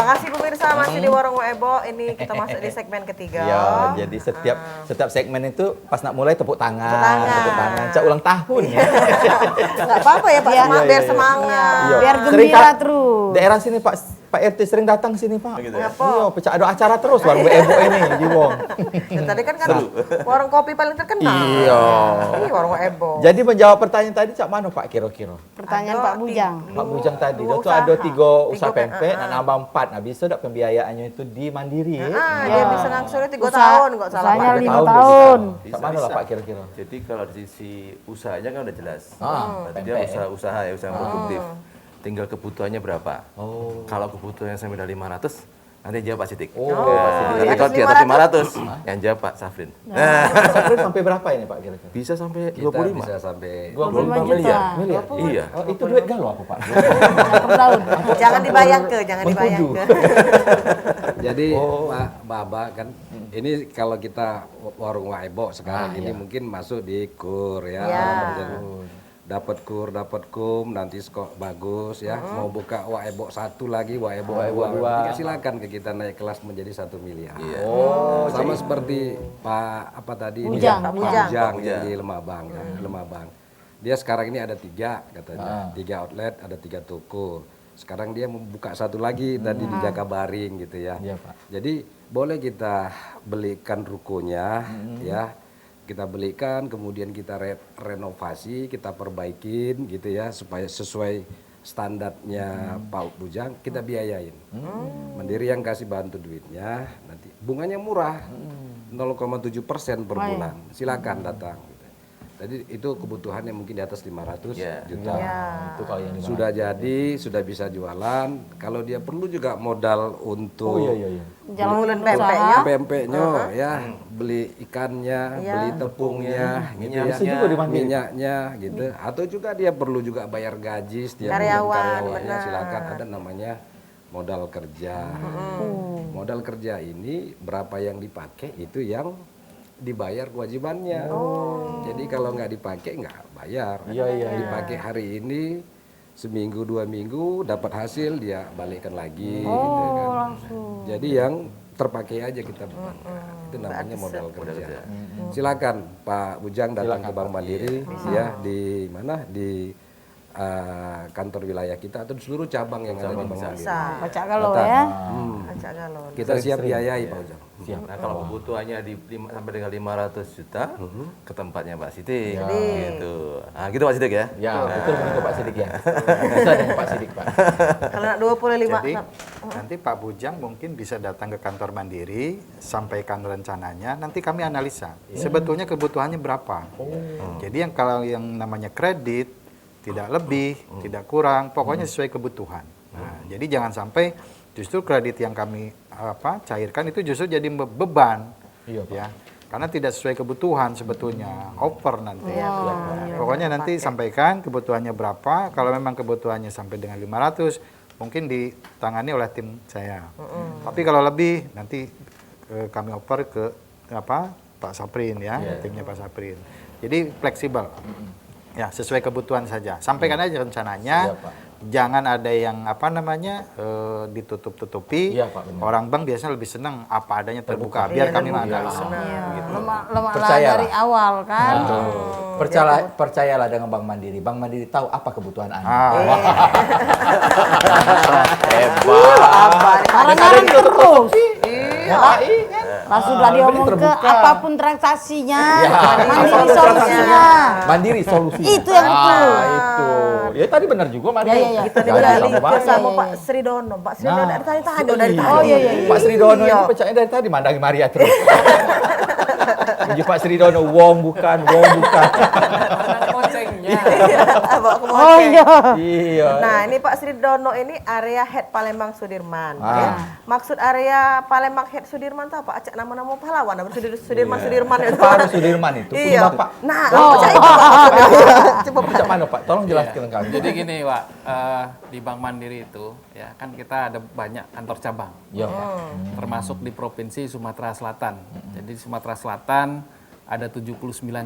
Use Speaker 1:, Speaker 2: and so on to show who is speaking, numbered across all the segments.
Speaker 1: kasih pemirsa, masih di Warung Ebo. Ini kita masuk di segmen ketiga.
Speaker 2: Iya, jadi setiap segmen itu pas nak mulai tepuk tangan. Cak ulang tahun ya.
Speaker 1: Nggak apa-apa ya Pak, biar semangat.
Speaker 2: Iya.
Speaker 3: Biar gembira terus.
Speaker 2: Daerah sini Pak RT sering datang sini Pak.
Speaker 1: Gitu ya?
Speaker 2: Iya, pecah ada acara terus Warung Ebo ini di Wong.
Speaker 1: Tadi kan warung kopi paling terkenal.
Speaker 2: Iya.
Speaker 1: Ini Warung Ebo.
Speaker 2: Jadi menjawab pertanyaan tadi cak mana Pak kira-kira?
Speaker 3: Pertanyaan Pak Bujang.
Speaker 2: Pak Bujang tadi,
Speaker 1: Dua
Speaker 2: itu ada tiga usaha
Speaker 1: kan,
Speaker 2: pempek, dan nambah 4. Nah, bisa dak pembiayaannya itu di Mandiri ya?
Speaker 1: Dia bisa langsungnya 3 tahun, nggak salah
Speaker 3: Usahanya
Speaker 1: Pak.
Speaker 3: 5 tahun.
Speaker 2: Cak mana lah Pak kira-kira?
Speaker 4: Jadi kalau di sisi usahanya kan udah jelas. Berarti dia
Speaker 2: pempek ya?
Speaker 4: usaha yang produktif. Tinggal kebutuhannya berapa.
Speaker 2: Oh.
Speaker 4: Kalau kebutuhannya sampai dari 500, nanti jawab Pak Sidik.
Speaker 2: Oh,
Speaker 4: Tapi kalau di atas 500, yang jawab Pak Safrin.
Speaker 2: Sampai sampai berapa ini Pak kira-kira?
Speaker 4: Bisa sampai
Speaker 5: Kita
Speaker 4: 25.
Speaker 5: bisa sampai
Speaker 4: 25
Speaker 3: juta.
Speaker 4: miliar. Iya.
Speaker 2: Oh, itu duit galau apa Pak?
Speaker 3: Per tahun.
Speaker 1: Jangan dibayangke, jangan
Speaker 2: Mengkudu.
Speaker 1: dibayangke.
Speaker 5: Jadi Pak Baba kan ini kalau kita warung Waebo sekarang ini mungkin masuk di kur ya. Dapat kur, dapat kum, nanti skor bagus ya. Mau buka Waebo 1 lagi, Waebo 2. Silakan ke kita naik kelas menjadi 1 miliar.
Speaker 2: Oh,
Speaker 5: Sama seperti Pak apa tadi
Speaker 3: Bujang.
Speaker 5: Pak Bujang yang di Lemabang ya, Lemabang. Dia sekarang ini ada 3 katanya, 3 outlet, ada 3 toko. Sekarang dia membuka 1 lagi tadi di Jakabaring gitu ya.
Speaker 2: Iya, Pak.
Speaker 5: Jadi boleh kita belikan rukonya ya. Kita belikan, kemudian kita renovasi, kita perbaikin gitu ya supaya sesuai standarnya Pak Bujang, kita biayain. Mandiri yang kasih bantu duitnya, nanti bunganya murah, 0,7% per bulan. Silakan datang. Jadi itu kebutuhannya mungkin di atas 500 juta.
Speaker 2: Itu kalau yang
Speaker 5: Sudah jadi, sudah bisa jualan. Kalau dia perlu juga modal untuk
Speaker 3: Jalan
Speaker 1: pempeknya.
Speaker 5: pempeknya ya, beli ikannya, beli tepungnya, gitu ya, minyaknya gitu. Atau juga dia perlu juga bayar gaji setiap bulan karyawannya, silakan, ada namanya modal kerja. Modal kerja ini berapa yang dipakai itu yang dibayar kewajibannya. Jadi kalau nggak dipakai nggak bayar. Dipakai hari ini seminggu 2 minggu dapat hasil dia balikkan lagi. Gitu kan. Jadi yang terpakai aja kita bebankan. Itu namanya modal kerja. Silakan Pak Bujang datang ke Bank Mandiri ya di mana di kantor wilayah kita atau di seluruh cabang yang ada di Bank Mandiri.
Speaker 3: Baca kalau ya.
Speaker 1: Acak galon.
Speaker 5: Kita siap biayai Pak Bujang.
Speaker 4: Nah, kalau kebutuhannya sampai dengan 500 juta ke tempatnya Pak Sidik. Gitu. Nah, gitu Pak Sidik ya.
Speaker 2: Ya, betul benar Pak Sidik ya. Bisa dengan Pak Sidik Pak.
Speaker 1: Kalau nak 25.
Speaker 6: Jadi nanti Pak Bujang mungkin bisa datang ke kantor Mandiri, sampaikan rencananya, nanti kami analisa. Sebetulnya kebutuhannya berapa. Jadi kalau yang namanya kredit, tidak lebih, tidak kurang, pokoknya sesuai kebutuhan. Nah, jadi jangan sampai justru kredit yang kami cairkan itu justru jadi beban, ya, karena tidak sesuai kebutuhan sebetulnya, over nanti. Pokoknya nanti sampaikan kebutuhannya berapa. Kalau memang kebutuhannya sampai dengan 500, mungkin ditangani oleh tim saya. Tapi kalau lebih nanti kami oper ke Pak Saprin ya, timnya Pak Saprin. Jadi fleksibel. Ya, sesuai kebutuhan saja. Sampaikan aja rencananya. Jangan ada yang ditutup-tutupi. Orang bank biasanya lebih senang apa adanya terbuka. Biar kami menganalisa.
Speaker 3: Lemah dari awal kan.
Speaker 2: Percayalah dengan Bank Mandiri. Bank Mandiri tahu apa kebutuhan Anda.
Speaker 1: Hebat.
Speaker 3: Orang-orang terus. Lah sudah diomong ke apapun transaksinya, Mandiri solusinya.
Speaker 2: Mandiri solusi.
Speaker 3: Itu yang betul.
Speaker 2: Itu. Ya tadi benar juga Mandiri.
Speaker 1: Kita beralih ke sama Pak Sridono. Pak Sridono dari tadi dari tadi.
Speaker 2: Pak Sridono ini percaya dari tadi mandangi Maria terus. Pak Sridono, wong bukan.
Speaker 3: Oh
Speaker 2: iya.
Speaker 1: Nah ini Pak Sridono ini area head Palembang Sudirman. Ya. Maksud area Palembang head Sudirman itu apa? Acak nama-nama pahlawan. Sudirman itu.
Speaker 2: Pak Sudirman itu punya Bapak.
Speaker 1: Nah, percaya itu Pak.
Speaker 2: Coba percaya mana Pak? Tolong jelaskan kami.
Speaker 7: Jadi gini Pak, di Bank Mandiri itu ya kan kita ada banyak kantor cabang.
Speaker 2: Iya Pak.
Speaker 7: Termasuk di Provinsi Sumatera Selatan. Jadi Sumatera Selatan ada 79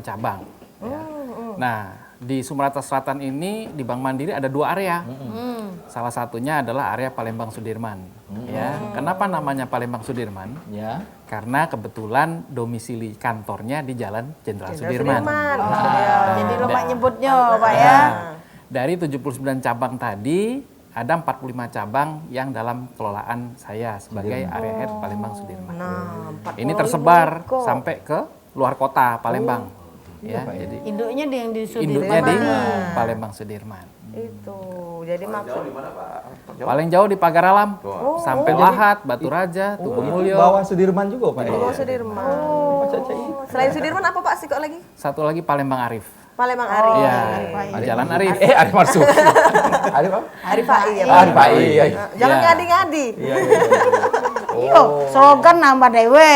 Speaker 7: cabang. Ya. Nah, di Sumatera Selatan ini di Bank Mandiri ada 2 area. salah satunya adalah area Palembang Sudirman. Ya, kenapa namanya Palembang Sudirman?
Speaker 2: Ya.
Speaker 7: Karena kebetulan domisili kantornya di Jalan Jenderal Sudirman.
Speaker 3: Jadi lemak nyebutnya, Pak ya.
Speaker 7: Dari 79 cabang tadi, ada 45 cabang yang dalam kelolaan saya sebagai area head Palembang Sudirman. Ini tersebar sampai ke luar kota Palembang. Ya, jadi
Speaker 3: Induknya yang di
Speaker 7: induknya
Speaker 3: Sudirman.
Speaker 7: di Palembang Sudirman.
Speaker 1: Itu. Jadi maksud
Speaker 7: Paling jauh di Pagar Alam, sampai Lahat, Batu Raja, Tugu Mulyo.
Speaker 2: Bawah Sudirman juga Pak.
Speaker 1: Bawah Sudirman. Selain Sudirman apa Pak sih kok lagi?
Speaker 7: Satu lagi Palembang Arif.
Speaker 1: Palembang Arif.
Speaker 7: Iya, Jalan Arif.
Speaker 2: Arif Marsuf. Arif apa?
Speaker 1: Arif AI ya.
Speaker 2: Arif AI. Iya.
Speaker 1: Jangan
Speaker 7: Iya.
Speaker 1: ngadi-ngadi.
Speaker 3: Yo, slogan nambah dewe.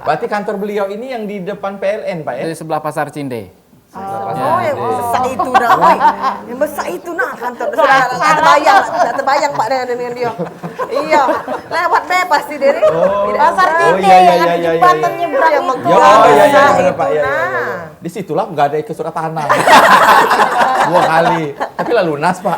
Speaker 2: Berarti kantor beliau ini yang di depan PLN Pak ya?
Speaker 7: Di sebelah Pasar Cinde.
Speaker 1: Oh, yang besar itu dah. Oi. Yang besar itu nah kantor. Sudah terbayang Pak dengan dia. Iya. Lewat B pasti dari.
Speaker 3: Pasar Cinde
Speaker 2: iya,
Speaker 3: yang
Speaker 2: iya,
Speaker 3: ada
Speaker 2: iya,
Speaker 3: jembatan
Speaker 2: iya.
Speaker 3: nyebrang
Speaker 1: Yang
Speaker 3: itu.
Speaker 1: mengkuat.
Speaker 2: Oh iya
Speaker 1: Besar
Speaker 2: benar
Speaker 1: itu,
Speaker 2: Pak ya.
Speaker 1: nah.
Speaker 2: Di situlah nggak ada surat tanah. 2 kali. Tapi lah lunas Pak.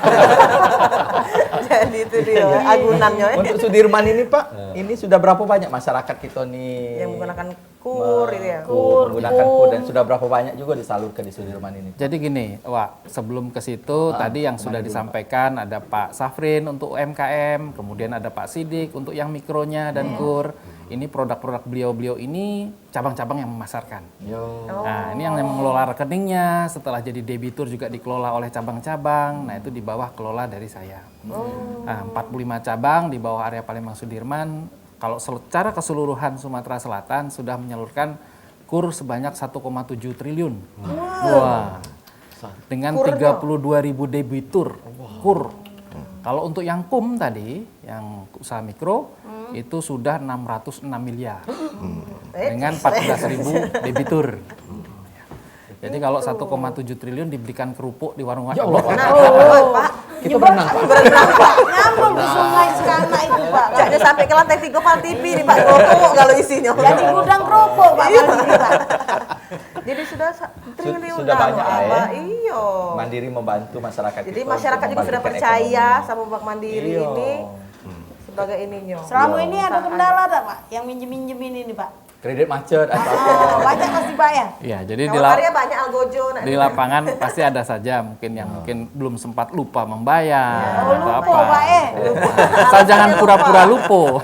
Speaker 1: Jadi itu dia agunannya.
Speaker 2: Untuk Sudirman ini Pak, ini sudah berapa banyak masyarakat kita nih
Speaker 1: Yang menggunakan kur itu ya.
Speaker 2: menggunakan kur dan sudah berapa banyak juga disalurkan di Sudirman ini?
Speaker 7: Jadi gini, Wak, sebelum ke situ tadi yang sudah disampaikan ada Pak Safrin untuk UMKM, kemudian ada Pak Sidik untuk yang mikronya dan kur. Ini produk-produk beliau-beliau ini cabang-cabang yang memasarkan. Nah, ini yang mengelola rekeningnya, setelah jadi debitur juga dikelola oleh cabang-cabang. Nah, itu di bawah kelola dari saya. Nah, 45 cabang di bawah area Palembang Sudirman. Kalau secara keseluruhan Sumatera Selatan sudah menyalurkan kur sebanyak 1,7 triliun. Wah. Dengan 32.000 debitur kur. Kalau untuk yang KUM tadi, yang usaha mikro, itu sudah 606 miliar. Dengan 14.000 debitur. Jadi kalau 1,7 triliun dibelikan kerupuk di warung
Speaker 2: Ya Allah,
Speaker 7: warung.
Speaker 1: Pak.
Speaker 2: kita berenang Pak.
Speaker 3: Nyambung di sungai Sekana itu, Pak.
Speaker 1: Jangan sampai ke lantai 3 Pal TV nih Pak. Kerupuk kalau isinya.
Speaker 3: Jadi gudang kerupuk, Pak. Kali ini, Pak.
Speaker 1: Jadi sudah triliunan
Speaker 2: Sudah banyak
Speaker 1: Pak.
Speaker 2: ya.
Speaker 1: Iya.
Speaker 2: Mandiri membantu masyarakat.
Speaker 1: Jadi
Speaker 2: kita
Speaker 1: masyarakat
Speaker 2: untuk
Speaker 1: juga sudah
Speaker 2: membangkitkan
Speaker 1: percaya
Speaker 2: ekonomi.
Speaker 1: sama Bank Mandiri
Speaker 2: Iya.
Speaker 1: ini sebagai ininya.
Speaker 3: Selama ini ada kendala tak, Pak? Yang minjem-minjem ini nih, Pak.
Speaker 2: Kredit macet atau apa?
Speaker 3: Banyak pasti bayar.
Speaker 7: Iya, jadi
Speaker 1: Kalau Arya banyak algojo.
Speaker 7: di lapangan pasti ada saja mungkin yang mungkin belum sempat lupa membayar
Speaker 3: Oh,
Speaker 7: atau
Speaker 3: lupa, Pak.
Speaker 7: Asal jangan pura-pura lupa.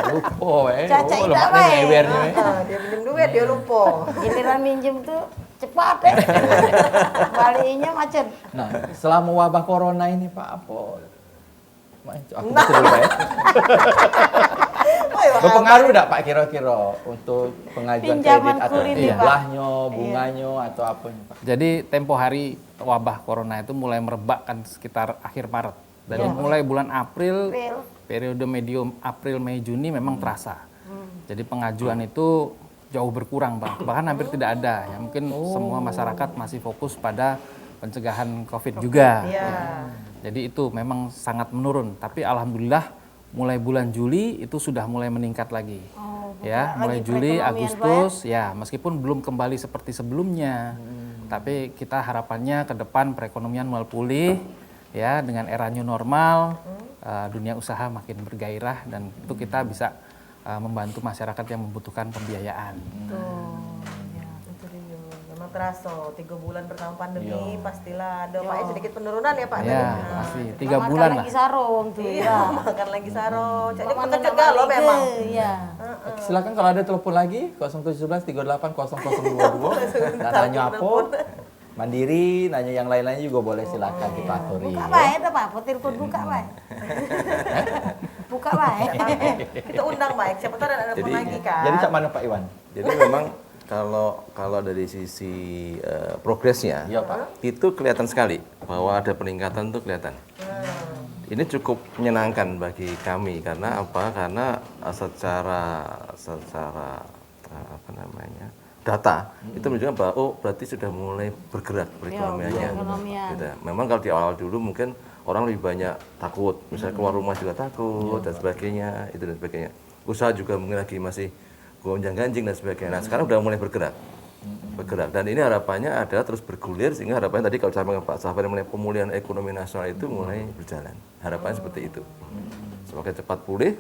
Speaker 2: Lupa
Speaker 3: Caca
Speaker 2: Oh,
Speaker 3: itu
Speaker 2: lemak
Speaker 3: apa
Speaker 2: nih
Speaker 3: ya?
Speaker 2: ngewernya.
Speaker 1: Dia pinjam duit dia lupa.
Speaker 3: Giliran minjem tuh cepat ya. Baliknya macet.
Speaker 2: Nah, selama wabah corona ini Pak, apa? Aku baca dulu Pak ya. Berpengaruh enggak Pak kira-kira untuk pengajuan
Speaker 3: Pinjaman
Speaker 2: kredit atau
Speaker 3: kur ini, Pak.
Speaker 2: jumlahnya, bunganya atau apanya Pak?
Speaker 7: Jadi tempo hari wabah corona itu mulai merebak kan sekitar akhir Maret. Dari mulai bulan April, periode medium April, Mei, Juni memang terasa. Jadi pengajuan itu jauh berkurang Bang. Bahkan hampir tidak ada. Ya, mungkin semua masyarakat masih fokus pada pencegahan COVID juga. Ya. Jadi itu memang sangat menurun. Tapi alhamdulillah mulai bulan Juli itu sudah mulai meningkat lagi. Ya, mulai Juli, Agustus, ya meskipun belum kembali seperti sebelumnya. Tapi kita harapannya ke depan perekonomian mulai pulih, ya dengan era new normal, dunia usaha makin bergairah dan itu kita bisa membantu masyarakat yang membutuhkan pembiayaan.
Speaker 1: Itu dia. Memang terasa 3 bulan pertama pandemi pastilah ada Pak sedikit penurunan ya Pak.
Speaker 7: Ya, pasti 3 bulan lah.
Speaker 3: Lagi sarung tuh.
Speaker 1: Iya, makan lagi saro. Jadi
Speaker 3: Makan
Speaker 1: pengecut
Speaker 3: nama
Speaker 1: galau
Speaker 3: liga,
Speaker 1: memang.
Speaker 3: Iya.
Speaker 2: Silakan kalau ada telepon lagi 0711 38 0022. Nak tanya apa? Mandiri, nanya yang lain-lainnya juga boleh silakan kita aturi.
Speaker 3: Buka baik dah, Pak. Telepon buka baik. Buka baik.
Speaker 1: Kita undang baik. Siapa tahu ada telepon lagi kan.
Speaker 2: Jadi cak mana Pak Iwan?
Speaker 4: Jadi memang kalau dari sisi progresnya,
Speaker 2: Iya, Pak.
Speaker 4: itu kelihatan sekali bahwa ada peningkatan itu kelihatan. Ini cukup menyenangkan bagi kami karena apa? Karena secara apa namanya data itu menunjukkan bahwa berarti sudah mulai bergerak perekonomiannya. Gitu. Memang kalau di awal dulu mungkin orang lebih banyak takut, misalnya keluar rumah juga takut dan sebagainya, itu dan sebagainya. Usaha juga mungkin lagi masih gonjang ganjing dan sebagainya. Nah sekarang udah mulai bergerak bergerak. Dan ini harapannya adalah terus bergulir, sehingga harapannya tadi kalau disampaikan Pak Safir mengenai pemulihan ekonomi nasional itu mulai berjalan. Harapannya seperti itu. Semakin cepat pulih,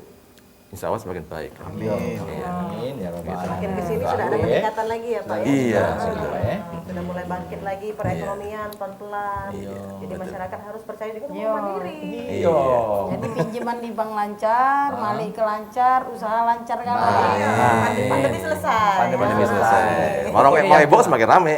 Speaker 4: insya Allah semakin baik.
Speaker 2: Amin. Ya Rabbal Alamin.
Speaker 1: Makin kesini sudah ada peningkatan lagi ya Pak ya?
Speaker 4: Iya.
Speaker 1: Sudah mulai bangkit lagi perekonomian pelan-pelan. Jadi masyarakat harus percaya diri dan mandiri.
Speaker 2: Iya.
Speaker 3: Jadi pinjaman di bank lancar, Malik ke lancar, usaha lancar kan.
Speaker 1: Pandemi selesai.
Speaker 4: Pandemi selesai. Warung Ebo semakin rame.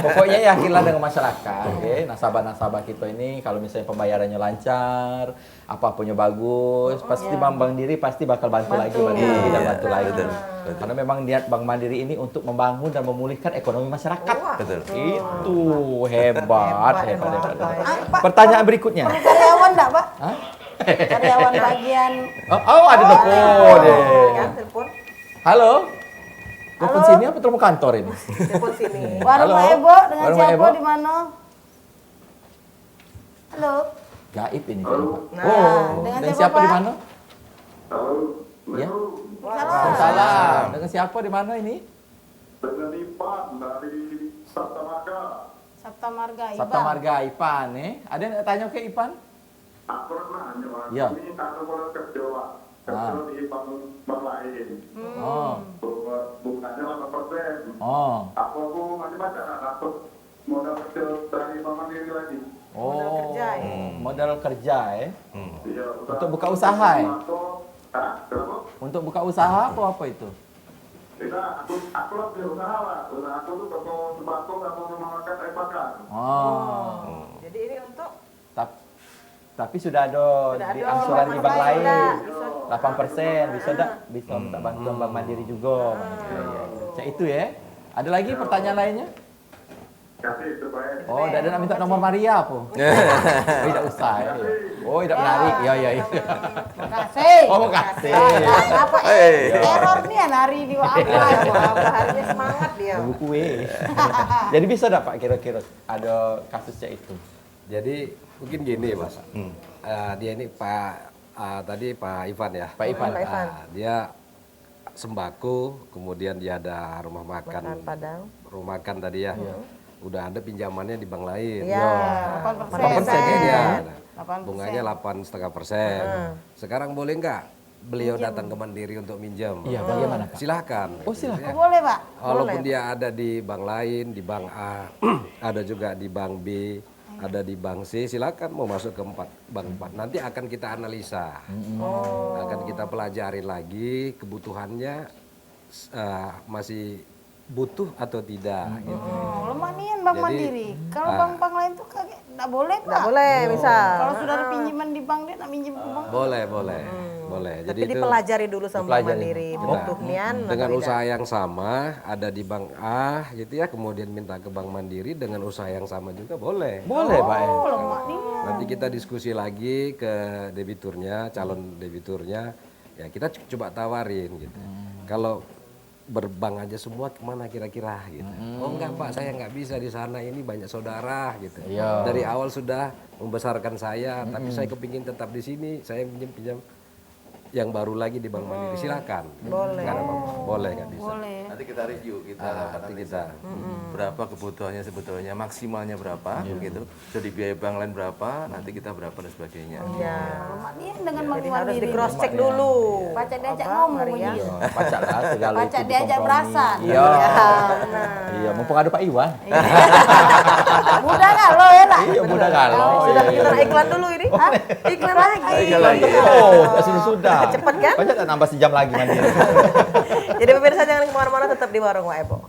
Speaker 2: Pokoknya yakinlah dengan masyarakat, nasabah-nasabah kita ini kalau misalnya pembayarannya lancar, apapunnya bagus, pasti Bank Mandiri pasti bakal bantu lagi, bantu lagi.
Speaker 4: Betul.
Speaker 2: Karena memang niat Bank Mandiri ini untuk membangun dan memulihkan ekonomi masyarakat.
Speaker 4: Betul.
Speaker 2: Itu hebat. Pertanyaan berikutnya.
Speaker 3: Perlu karyawan enggak, Pak?
Speaker 2: Hah?
Speaker 3: Karyawan bagian.
Speaker 2: Oh, ada telepon.
Speaker 1: Ya, telepon.
Speaker 2: Halo. Telepon sini apa telepon kantor ini?
Speaker 1: Telepon sini.
Speaker 3: Warung
Speaker 2: Halo?
Speaker 3: Pak Ebo dengan
Speaker 2: Warung Pak
Speaker 3: siapa
Speaker 2: Ebo?
Speaker 3: di mana? Halo.
Speaker 2: Gaib ini. Oh,
Speaker 3: dengan
Speaker 2: dengan
Speaker 3: siapa,
Speaker 2: siapa di
Speaker 3: Pak?
Speaker 2: mana? Ya.
Speaker 3: Salam.
Speaker 2: Salam. Dengan siapa di mana ini?
Speaker 8: Dengan Ipan dari Sabta Marga.
Speaker 3: Sabta Marga, Iban.
Speaker 2: Sabta Marga Ipan, Ada yang tanya ke Ipan?
Speaker 8: Aku pernah nyoba.
Speaker 2: Ya.
Speaker 8: Ini aku pernah kerja di bank lain.
Speaker 2: Oh.
Speaker 8: Bunganya 8%.
Speaker 2: Oh.
Speaker 8: Aku masih baca, aku modal kerja dari Bank Mandiri lagi.
Speaker 1: Modal kerja,
Speaker 2: Modal kerja,
Speaker 8: Iya,
Speaker 2: Untuk buka usaha,
Speaker 8: Kenapa?
Speaker 2: Untuk buka usaha apa itu?
Speaker 8: Tidak, aku lebih usaha lah. Usaha aku tuh toko sembako atau memakan air bakar.
Speaker 2: Oh.
Speaker 1: Jadi ini untuk
Speaker 2: Tapi sudah ada di angsuran di bank lain. 8% bisa minta bantuan Bank Mandiri juga. Cek itu ya. Ada lagi pertanyaan lainnya?
Speaker 8: Kasih supaya
Speaker 2: Oh, tidak ada nak minta nomor Maria apa? Oh, tidak usah ya. Oh, tidak menarik. Ya.
Speaker 3: Makasih.
Speaker 2: Oh, makasih.
Speaker 3: Apa error nih hari di apa?
Speaker 1: harinya semangat dia.
Speaker 2: Buku Jadi bisa enggak Pak kira-kira ada kasusnya itu?
Speaker 5: Jadi mungkin gini Mas. Dia ini tadi Pak Ivan ya.
Speaker 2: Pak Ivan.
Speaker 5: Dia sembako, kemudian dia ada rumah makan
Speaker 1: Padang.
Speaker 5: rumah makan tadi ya. Udah ada pinjamannya di bank lain.
Speaker 1: Iya.
Speaker 5: 8% dia.
Speaker 3: 8%.
Speaker 5: Bunganya 8,5%. Sekarang boleh nggak beliau datang ke Mandiri untuk minjam?
Speaker 2: Iya, bagaimana Pak?
Speaker 5: Silahkan.
Speaker 2: Oh, silakan.
Speaker 3: Boleh, Pak.
Speaker 5: Walaupun dia ada di bank lain, di bank A, ada juga di bank B, ada di bank C, silakan mau masuk ke bank 4. Nanti akan kita analisa, akan kita pelajari lagi kebutuhannya masih butuh atau tidak. Gitu.
Speaker 3: Lemah nih Bank Mandiri. Kalau bank-bank lain tuh kagak enggak boleh, Pak.
Speaker 1: Nggak boleh, misal.
Speaker 3: Kalau sudah ada pinjaman di bank dia nak minjem ke bank.
Speaker 5: Boleh.
Speaker 1: Tapi
Speaker 5: Jadi itu
Speaker 1: dipelajari dulu sama Bank Mandiri. Butuhnya
Speaker 5: dengan usaha yang sama, ada di bank A gitu ya, kemudian minta ke Bank Mandiri dengan usaha yang sama juga boleh.
Speaker 2: Boleh, Pak.
Speaker 3: Oh, lemah nih.
Speaker 5: Nanti kita diskusi lagi ke debiturnya, calon debiturnya, ya kita coba tawarin gitu. Kalau berbank aja semua kemana kira-kira gitu. Oh enggak Pak, saya nggak bisa di sana, ini banyak saudara gitu.
Speaker 2: Iya.
Speaker 5: Dari awal sudah membesarkan saya, tapi saya kepingin tetap di sini, saya pinjam yang baru lagi di Bank Mandiri, silakan.
Speaker 1: Boleh.
Speaker 5: Nggak ada apa-apa. Boleh nggak bisa.
Speaker 3: Boleh.
Speaker 4: Nanti kita review, kita
Speaker 5: Nanti kita.
Speaker 4: berapa kebutuhannya sebetulnya, maksimalnya berapa, gitu. Jadi biaya bank lain berapa, nanti kita berapa dan sebagainya.
Speaker 3: Lemah nih dengan Bank
Speaker 1: Jadi harus
Speaker 3: Mandiri.
Speaker 1: di cross check dulu.
Speaker 3: Baca diajak ngomong dia.
Speaker 2: Pacak lah segala
Speaker 3: Pacak
Speaker 2: itu
Speaker 3: diajak
Speaker 2: dikompromi.
Speaker 3: berasa.
Speaker 2: Iya. Iya, mumpung ada Pak Iwan.
Speaker 3: Mudah nggak lo ya lah.
Speaker 2: Iya, mudah kalau.
Speaker 1: Sudah kita iklan dulu ini. Iklan lagi.
Speaker 2: Oh, sudah.
Speaker 1: Cepet kan?
Speaker 2: Pacak tak nambah sejam lagi Mandiri.
Speaker 1: Jadi pemirsa jangan kemana-mana, tetap di Warung Pak Ebo.